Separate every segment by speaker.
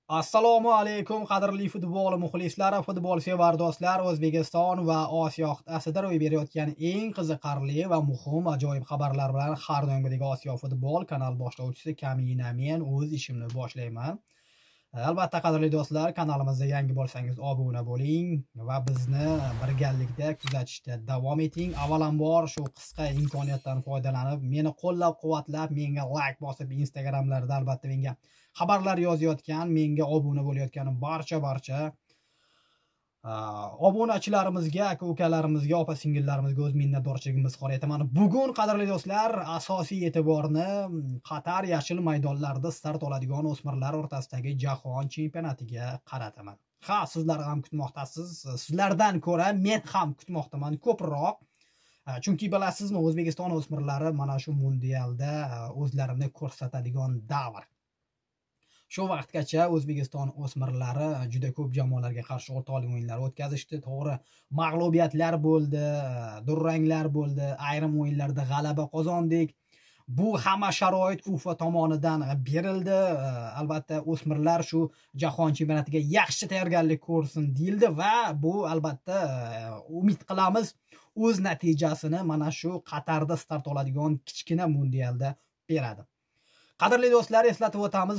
Speaker 1: Assalomu alaykum qadrli futbol muxlislari, futbol sevar do'stlar. O'zbekiston va Osiyo qit'asida ro'y berayotgan eng qiziqarli va muhim ajoyib xabarlar bilan har doimgidek Osiyo futbol kanal boshlovchisi Kamina men o'z ishimni boshlayman. Albatta qadrli do'stlar, kanalimizga yangi bo'lsangiz obuna bo'ling va bizni birgalikda kuzatishda davom eting. Avvalambor shu qisqa imkoniyatdan foydalanib, meni qo'llab-quvvatlab, menga like bosib, Instagramlarda albatta menga xabarlar yozayotgan, menga obuna bo'layotgan barcha obunachilarimizga, aka-ukalarimizga, opa-singillarimizga o'z minnatdorchiligimizni izhor etaman. Bugun qadrli do'stlar, asosiy e'tiborni Qatar yashil maydonlarida start oladigan o'smirlar o'rtasidagi jahon chempionatiga qarataman. Ha, sizlar ham kutmoqdasiz. Sizlardan ko'ra men ham kutmoqdaman ko'proq. Chunki bilasizmi, O'zbekiston o'smirlari mana shu mundialda o'zlarini ko'rsatadigan davr. Shu vaqtgacha O'zbekiston o'smirlari juda ko'p jamoalarga qarshi o'rtoqlik o'yinlari o'tkazishdi. To'g'ri, mag'lubiyatlar bo'ldi, duranglar bo'ldi, ayrim o'yinlarda g'alaba qozondik. Bu hamma sharoit UEFA tomonidan berildi. Albatta o'smirlar shu jahon chempionatiga yaxshi tayyorgarlik ko'rsin deyildi va bu albatta umid qilamiz o'z natijasini mana shu Qatarda start oladigan kichkina mundialda beradi. Qadrli do'stlar, eslatib o'tamiz,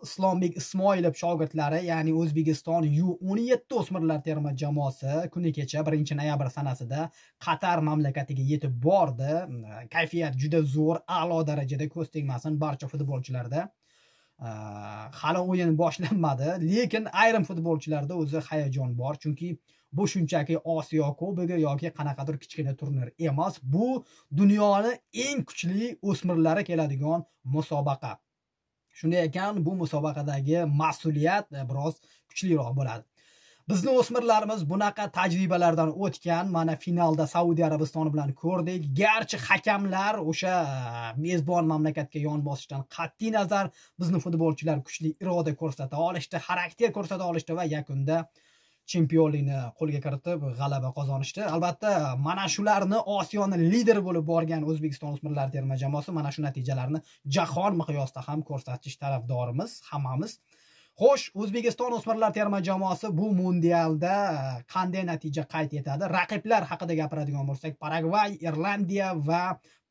Speaker 1: Islombek Ismoilov shogirdlari, ya'ni O'zbekiston U17 o'smirlar terma jamoasi kuni kecha 1-noyabr sanasida Qatar mamlakatiga yetib bordi. Kayfiyat juda zo'r, a'lo darajada, ko'z tegmasin barcha futbolchilarda. Hali o'yin boshlanmadi, lekin ayrim futbolchilarda o'zi hayajon bor, chunki bu shunchaki Osiyo Kubogi yoki qanaqadir kichkina turnir emas. Bu dunyoning eng kuchli o'smirlari keladigan musobaqa. Shunday ekan, bu musobaqadagi mas'uliyat biroz kuchliroq bo'ladi. Bizning o'smirlarimiz bunaqa tajribalardan o'tgan. Mana finalda Saudiya Arabistoni bilan ko'rdik. Garchi hakamlar o'sha mezbon mamlakatga yon bosishdan qat'iy nazar bizning futbolchilar kuchli iroda ko'rsata olishdi, xarakter ko'rsata olishdi va yakunda chempionlikni qo'lga kiritib g'alaba qozonishdi. Albatta, mana shularni Osiyoning lideri bo'lib borgan O'zbekiston o'smirlar terma jamoasi mana shu natijalarni jahon miqyosida ham ko'rsatish tarafdorimiz hammamiz. Xo'sh, O'zbekiston o'smirlar terma jamoasi bu mundialda qanday natija qayd etadi? Raqiblar haqida gapiradigan bo'lsak, Paragvay, Irlandiya va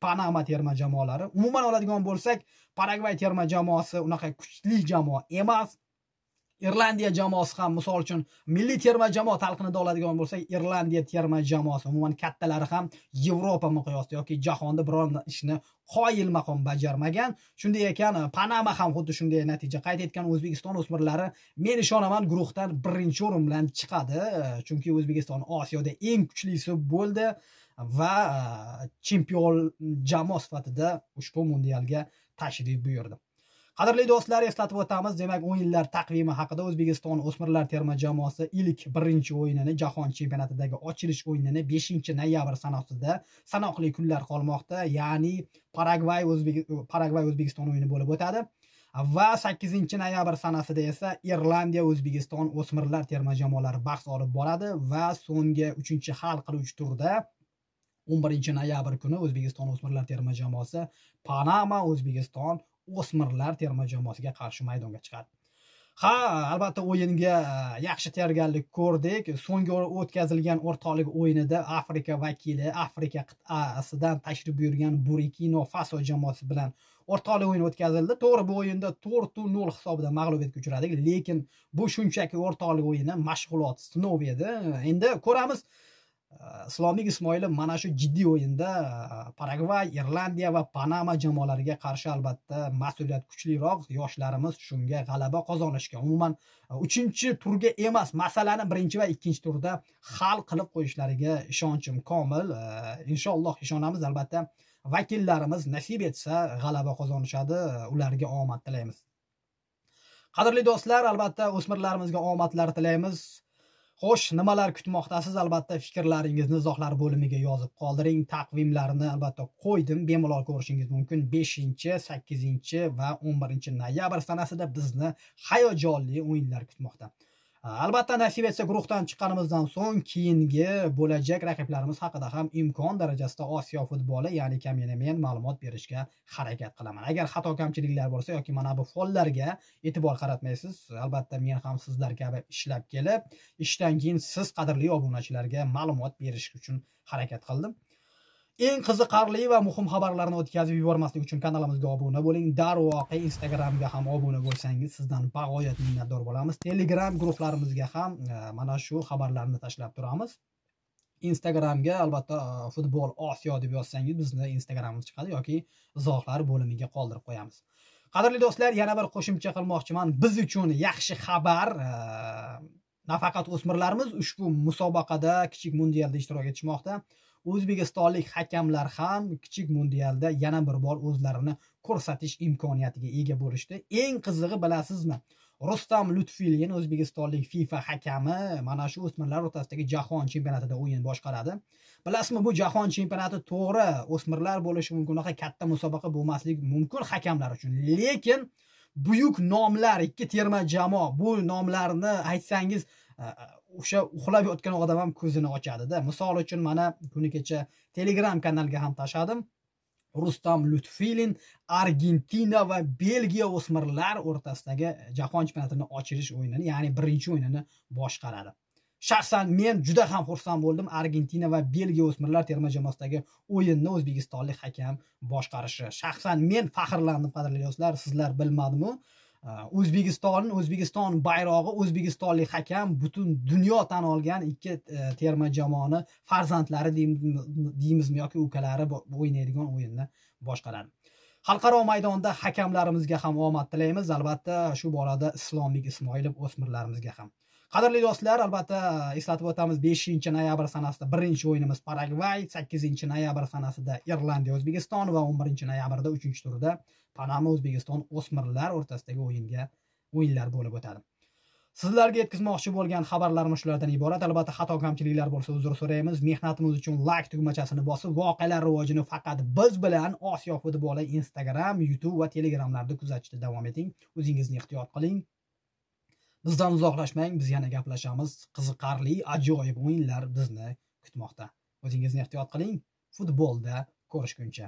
Speaker 1: Panama terma jamoalari. Umuman oladigan bo'lsak, Paragvay terma jamoasi unaqa kuchli jamoa emas. Irlandiya jamoasi ham, misol uchun, milliy terma jamoa talqinida oladigan bo'lsak, Irlandiya terma jamoasi umuman kattalari ham Yevropa miqyosida yoki jahonda biror ishni qoyil maqom bajarmagan. Shunday ekan, Panama ham xuddi shunday natija qayd etgan. O'zbekiston o'smirlari men ishonaman guruhdan birinchi o'rin bilan chiqadi, chunki O'zbekiston Osiyoda eng kuchlisi bo'ldi va chempion jamoa sifatida ushbu mundialga tashrif buyurdi. Qadrli do'stlar, eslatib o'tamiz, demak o'yinlar taqvimi haqida. O'zbekiston o'smirlar terma jamoasi ilk birinchi o'yinini, jahon chempionatidagi ochilish o'yinini 5-noyabr sanasida sanoqli kunlar qolmoqda, ya'ni Paragvay O'zbekiston o'yini bo'lib o'tadi va 8-noyabr sanasida esa Irlandiya O'zbekiston o'smirlar terma jamoalari bahs olib boradi va so'nggi 3-hal qiluvchi turda 11-noyabr kuni O'zbekiston o'smirlar terma jamoasi Panama O'zbekiston o'smirlar terma jamoasiga qarshi maydonga chiqadi. Ha, albatta o'yinga yaxshi tayyorgarlik ko'rdik. So'nggi o'tkazilgan o'rtoqlik o'yinida Afrika vakili, Afrika qit'asidan tashrif buyurgan Burkina Faso jamoasi bilan o'rtoqlik o'yin o'tkazildi. To'g'ri, bu o'yinda 4-0 hisobida mag'lubiyatga uchradik, lekin bu shunchaki o'rtoqlik o'yini, mashg'ulot, sinov edi. Endi ko'ramiz. Islombek Ismoilov mana shu jiddiy o'yinda Paragvay, Irlandiya va Panama jamoalariga qarshi albatta mas'uliyat kuchliroq, yoshlarimiz shunga g'alaba qozonishga, umuman 3-turga emas, masalani 1 va 2-turda hal qilib qo'yishlariga ishonchim komil. Inshaalloh ishonamiz. Albatta vakillarimiz nasib etsa g'alaba qozonishadi. Ularga omad tilaymiz. Qadrli do'stlar, albatta o'smirlarimizga omadlar tilaymiz. Xo'sh, nimalar kutmoqdasiz? Albatta fikrlaringizni izohlar bo'limiga yozib qoldiring. Taqvimlarni albatta qo'ydim, bemalol ko'rishingiz mumkin. 5, 8 va 11-noyabr sanasida bizni hayajonli o'yinlar kutmoqda. Albatta nasib etsa guruhdan chiqqanimizdan so'ng keyingi bo'lajak raqiblarimiz haqida ham imkon darajasida Osiyo futboli, ya'ni men ma'lumot berishga harakat qilaman. Agar xato kamchiliklar bo'lsa yoki mana bu follarga e'tibor qaratmaysiz, albatta men ham sizlar kabi ishlab kelib, ishdan keyin siz qadrli obunachilarga ma'lumot berish uchun harakat qildim. Eng qiziqarli va muhim xabarlarni o'tkazib yubormaslik uchun kanalimizga obuna bo'ling. Darvoqe Instagramga ham obuna bo'lsangiz sizdan bag'oyat minnatdor bo'lamiz. Telegram guruhlarimizga ham mana shu xabarlarni tashlab turamiz. Instagramga albatta futbol Osiyo deb yozsangiz bizni Instagramimiz chiqadi yoki izohlar bo'limiga qoldirib qo'yamiz. Qadrli do'stlar, yana bir qo'shimcha qilmoqchiman. Biz uchun yaxshi xabar, nafaqat o'smirlarimiz ushbu musobaqada kichik mundialda ishtirok etishmoqda. O'zbekistonlik hakamlar ham kichik mundialda yana bir bor o'zlarini ko'rsatish imkoniyatiga ega bo'lishdi. Eng qizig'i bilasizmi? Rustam Lutfilin, o'zbekistonlik FIFA hakami, mana shu o'smirlar o'rtasidagi jahon chempionatida o'yin boshqaradi. Bilasizmi, bu jahon chempionati to'g'ri o'smirlar bo'lishi mumkin, unaqa katta musobaqa bo'lmasligi mumkin hakamlar uchun. Lekin buyuk nomlar, ikki terma jamoa, bu nomlarni aytsangiz o'sha uxlab yotgan odam ham ko'zini ochadi-da. Misol uchun mana kuni kecha Telegram kanalga ham tashladim. Rustam Lutfilin Argentina va Belgiya o'smirlar o'rtasidagi jahon chempionatining ochilish o'yinini, ya'ni birinchi o'yinini boshqaradi. Shaxsan men juda ham xursand bo'ldim. Argentina va Belgiya o'smirlar terma jamoasidagi o'yinni o'zbekistonlik hakam boshqarishi. Shaxsan men faxrlandim, qadrli do'stlar, sizlar bilmadimi? O'zbekiston bayrog'i, o'zbekistonlik hakam butun dunyo tan olgan ikki terma jamoani farzandlari deymizmi yoki ukalari o'ynaydigan o'yinni boshqaradi. Xalqaro maydonda hakamlarimizga ham omad tilaymiz, albatta shu borada Islombek Ismoilov o'smirlarimizga ham. Qadrli do'stlar, albatta eslatib o'tamiz, 5-noyabr sanasida birinchi o'yinimiz Paragvay, 8-noyabr sanasida Irlandiya O'zbekiston va 11-noyabrda 3-turda Panama O'zbekiston o'smirlar o'rtasidagi o'yinlar bo'lib o'tadi. Sizlarga yetkazmoqchi bo'lgan xabarlarim shulardan iborat. Albatta xato kamchiliklar bo'lsa uzr so'raymiz. Mehnatimiz uchun like tugmachasini bosib, voqealar rivojini faqat biz bilan Osiyo futboli Instagram, YouTube va Telegramlarda kuzatishda davom eting. O'zingizni ehtiyot qiling. Bizdan uzoqlashmang, biz yana gaplashamiz. Qiziqarli, ajoyib o'yinlar bizni kutmoqda. O'zingizni ehtiyot qiling. Futbolda ko'rishguncha.